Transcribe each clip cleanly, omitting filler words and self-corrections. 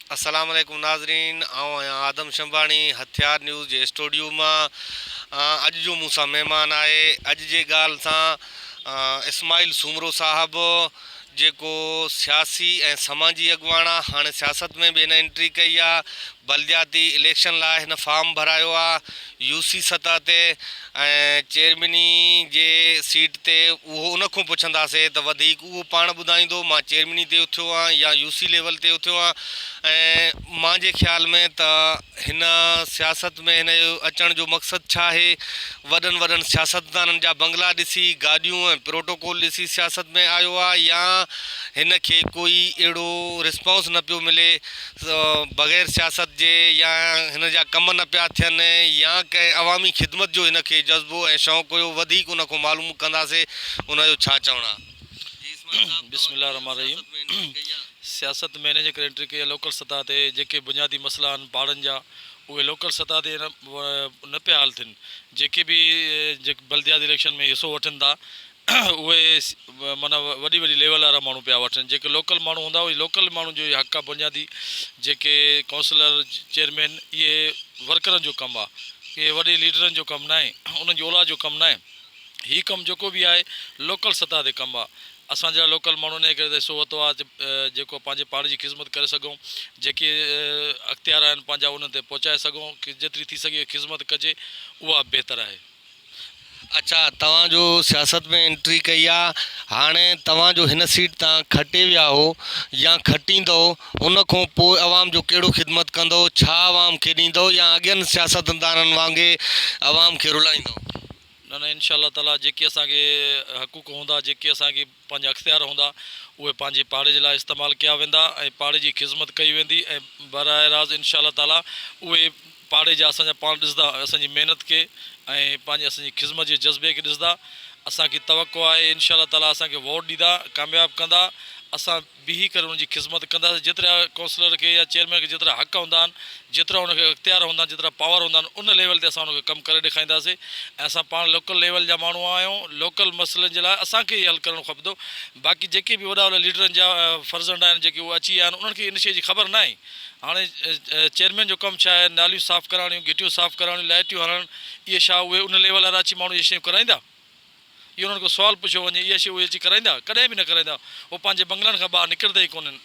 अस्सलाम वालेकुम नाज़रीन, आऊं आहियां आदम शंबाणी हथियार न्यूज़ जे स्टूडियो मां। अॼु जो मूंसां महिमान आहे। अॼु जे ॻाल्हि सां इस्माइल सूमरो साहबु, जेको सियासी ऐं समाजी अॻुवाण आहे, हाणे सियासत में बि हिन एंट्री कई आहे। बलदियाती इलेक्शन लाइ हिन फॉर्म भरायो आहे यूसी सतह ते, ऐं चेयरमैनी जे सीट ते उहो उन खां पुछंदासीं त वधीक उहो पाण ॿुधाईंदो मां चेयरमैनी ते उथियो आहियां या यूसी लेवल ते उथियो आहियां। ऐं मुंहिंजे ख़्याल में त हिन सियासत में हिन जो अचण जो मक़सदु छा आहे? वॾनि वॾनि सियासतदाननि जा बंगला ॾिसी, गाॾियूं ऐं प्रोटोकॉल ॾिसी सियासत में आयो आहे, या हिन खे कोई अहिड़ो रिस्पॉन्स न पियो मिले बग़ैर सियासत जे, या हिन जा कम न पिया थियनि, या कंहिं अवामी ख़िदमत जो हिन खे जज़्बो ऐं शौक़ु हुयो? वधीक उन खां मालूम कंदासीं उन जो छा चवणु आहे। बिस्मिल्लाह रहमान रहीम। सियासत में हिन जे करे एंट्री कई आहे लोकल सतह ते। जेके बुनियादी मसइला आहिनि पहाड़नि जा, उहे लोकल सतह ते न पिया हल थियनि। जेके बि बल्दियाती इलेक्शन में हिसो वठनि था, उहे माना वॾी वॾी लेवल वारा माण्हू पिया वठनि। जेके लोकल माण्हू हूंदा, उहे लोकल माण्हू जो हक़ आहे बुनियादी। जेके काउंसलर, चेयरमैन, इहे वर्करनि जो कमु आहे, इहे वॾे लीडरनि जो कमु न आहे, उन्हनि जी औलाद जो कमु न आहे। हीउ कमु जेको बि आहे लोकल सतह ते कमु आहे। असांजा लोकल माण्हुनि जे करे हिसो वरितो आहे जेको पंहिंजे पाण जी ख़िदमत करे सघूं, जेके अख़्तियार आहिनि पंहिंजा उन ते पहुचाए सघूं, कि जेतिरी थी सघे ख़िदमत कजे, उहा बहितरु आहे। अच्छा, तव्हांजो सियासत में एंट्री कई आहे, हाणे तव्हांजो हिन सीट तां खटे विया हो या खटींदो, उन खां पोइ आवाम जो कहिड़ो ख़िदमत कंदो? छा आवाम खे ॾींदो, या अॻियनि सियासतदाननि वांगुरु आवाम खे रुलाईंदो? न न, इनशा ताला जेके असांखे हक़ूक़ हूंदा, जेके असांखे पंहिंजा अख़्तियार हूंदा, उहे पंहिंजे पाड़े जे लाइ इस्तेमालु कया वेंदा ऐं पाड़े जी ख़िदमत कई वेंदी। ऐं बराह राज़ इनशा ताला उहे पाड़े जा असांजा पाण ॾिसंदा, असांजी महिनत खे ऐं पंहिंजे असांजी ख़िदमत जे जज़्बे खे ॾिसंदा। असांखे तवक़ो आहे इनशा ताला असांखे वोट ॾींदा, कामयाबु कंदा। असां बीही करे उनजी ख़िदमत कंदासीं। जेतिरा काउंसलर खे या चेयरमैन खे जेतिरा हक़ हूंदा आहिनि, जेतिरा हुनखे अख़्तियार हूंदा आहिनि, जेतिरा पावर हूंदा आहिनि, उन लेवल ते असां हुनखे कमु करे ॾेखारींदासीं। ऐं असां पाण लोकल लेवल जा माण्हू आहियूं। लोकल मसइलनि जे लाइ असांखे ई हल करणु खपंदो। बाक़ी जेके बि वॾा वॾा लीडरनि जा फर्ज़ंड आहिनि, जेके उहे अची विया आहिनि, उन्हनि खे इन शइ जी ख़बर न आहे। हाणे चेयरमैन जो कमु छा आहे? नालियूं साफ़ु कराइणियूं, घिटियूं साफ़ु कराइणियूं, लाइटियूं हणणु। इहे छा उहे उन लेवल वारा अची माण्हू इहे शयूं कराईंदा? इहो उन्हनि खां सुवालु पुछियो वञे, इहा शइ उहे अची कराईंदा? कॾहिं बि न कराईंदा। उहे पंहिंजे बंगलनि खां ॿाहिरि निकिरंदा ई कोन्हनि।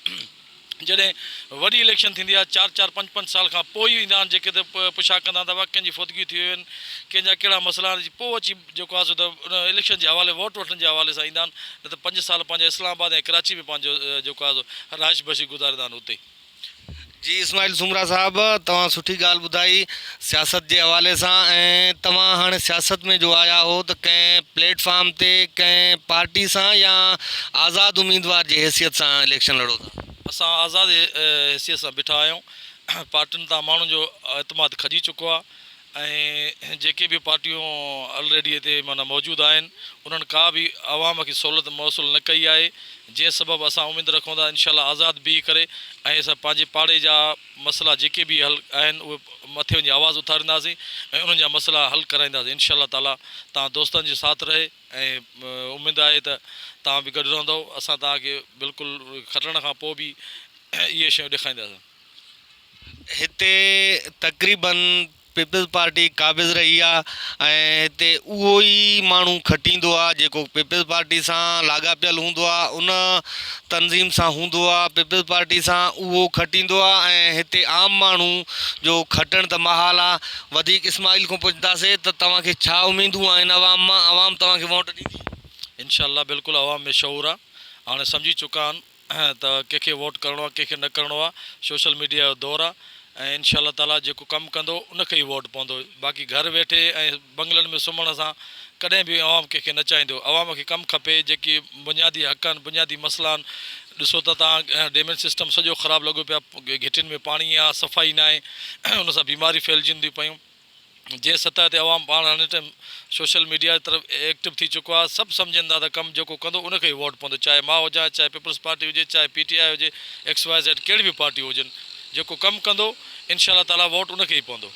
जॾहिं वॾी इलेक्शन थींदी आहे, 4-4, 5-5 साल खां पोइ ई ईंदा आहिनि। जेके त पुछा कंदा त कंहिंजी फ़ौतगी थी वियूं आहिनि, कंहिंजा कहिड़ा मसइला आहिनि, पोइ अची जेको आहे सो त उन इलेक्शन जे हवाले, वोट वठण जे हवाले सां ईंदा आहिनि। न त 5 साल पंहिंजे इस्लामाबाद ऐं कराची में पंहिंजो जेको आहे सो राइश बशी गुज़ारींदा आहिनि उते। जी इस्माइल सुमरा साहब, तव्हां सुठी ॻाल्हि ॿुधाई सियासत जे हवाले सां। ऐं तव्हां हाणे सियासत में जो आया हो त कंहिं प्लेटफॉर्म ते, कंहिं पार्टी सां, या आज़ादु उम्मीदवार जी हैसियत सां इलेक्शन लड़ो था? असां आज़ादु हैसियत सां बीठा आहियूं। पार्टियुनि तां माण्हुनि जो एतमाद खजी चुको आहे। ऐं जेके बि पार्टियूं ऑलरेडी हिते माना मौजूदु आहिनि, उन्हनि का बि आवाम खे सहूलियत मौसूल न कई आहे। जंहिं सबबु असां उमेद रखूं था इनशा आज़ादु बीह करे ऐं असां पंहिंजे पाड़े जा मसइला जेके बि हल आहिनि, उहे मथे वञी आवाज़ु उथारींदासीं ऐं उन्हनि जा मसइला हल कराईंदासीं। इनशा ताला तव्हां दोस्तनि जो साथ रहे, ऐं उमेदु आहे त तव्हां बि गॾु रहंदव। असां तव्हांखे बिल्कुलु खटण खां पोइ बि इहे शयूं ॾेखारींदासीं। हिते तक़रीबन पीपल्स पार्टी क़ाबिज़ रही आहे, ऐं हिते उहो ई माण्हू खटींदो आहे जेको पीपल्स पार्टी सां लाॻापियल हूंदो आहे, उन तनज़ीम सां हूंदो आहे। पीपल्स पार्टी सां उहो खटींदो आहे, ऐं हिते आम माण्हू जो खटण त महाल आहे। वधीक इस्माइल खां पुछंदासीं त तव्हांखे छा उमेदूं आहिनि आवाम मां? आवाम तव्हांखे वोट ॾींदी? इनशा बिल्कुलु आवाम में शऊर आहे। हाणे सम्झी चुका आहिनि त कंहिंखे वोट करिणो आहे, कंहिंखे न करिणो आहे। सोशल मीडिया जो दौरु आहे, ऐं इनशा ताला जेको कमु कंदो उनखे ई वोट पवंदो। बाक़ी घर वेठे ऐं बंगलनि में सुम्हण सां कॾहिं बि आवाम कंहिंखे न चाहींदो। आवाम खे कमु खपे, जेकी बुनियादी हक़ आहिनि, बुनियादी मसइला आहिनि। ॾिसो त तव्हां ड्रेनेज सिस्टम सॼो ख़राबु लॻो पिया, घिटियुनि में पाणी आहे, सफ़ाई न आहे, उन सां बीमारी फैलिजनि थियूं पयूं। जंहिं सतह ते आवाम पाण हाणे टाइम सोशल मीडिया जी तरफ़ एक्टिव थी चुको आहे। सभु सम्झनि था त कमु जेको कंदो उनखे ई वोट पवंदो, चाहे मां हुजां, चाहे पीपल्स पार्टी हुजे, चाहे PTI हुजे, XYZ कहिड़ी बि पार्टी हुजनि। जेको कमु कंदो इनशा ताला वोट उनखे ई पवंदो।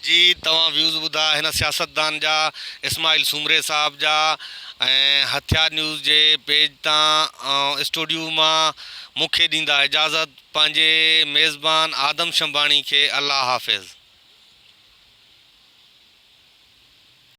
जी तव्हां व्यूज़ ॿुधा हिन सियासतदान जा, इस्माइल सूमरे साहब जा। ऐं हथियार न्यूज़ जे पेज तां स्टूडियो मां मूंखे ॾींदा इजाज़त पंहिंजे मेज़बान आदम शंबाणी खे अल्लाह हाफ़िज़।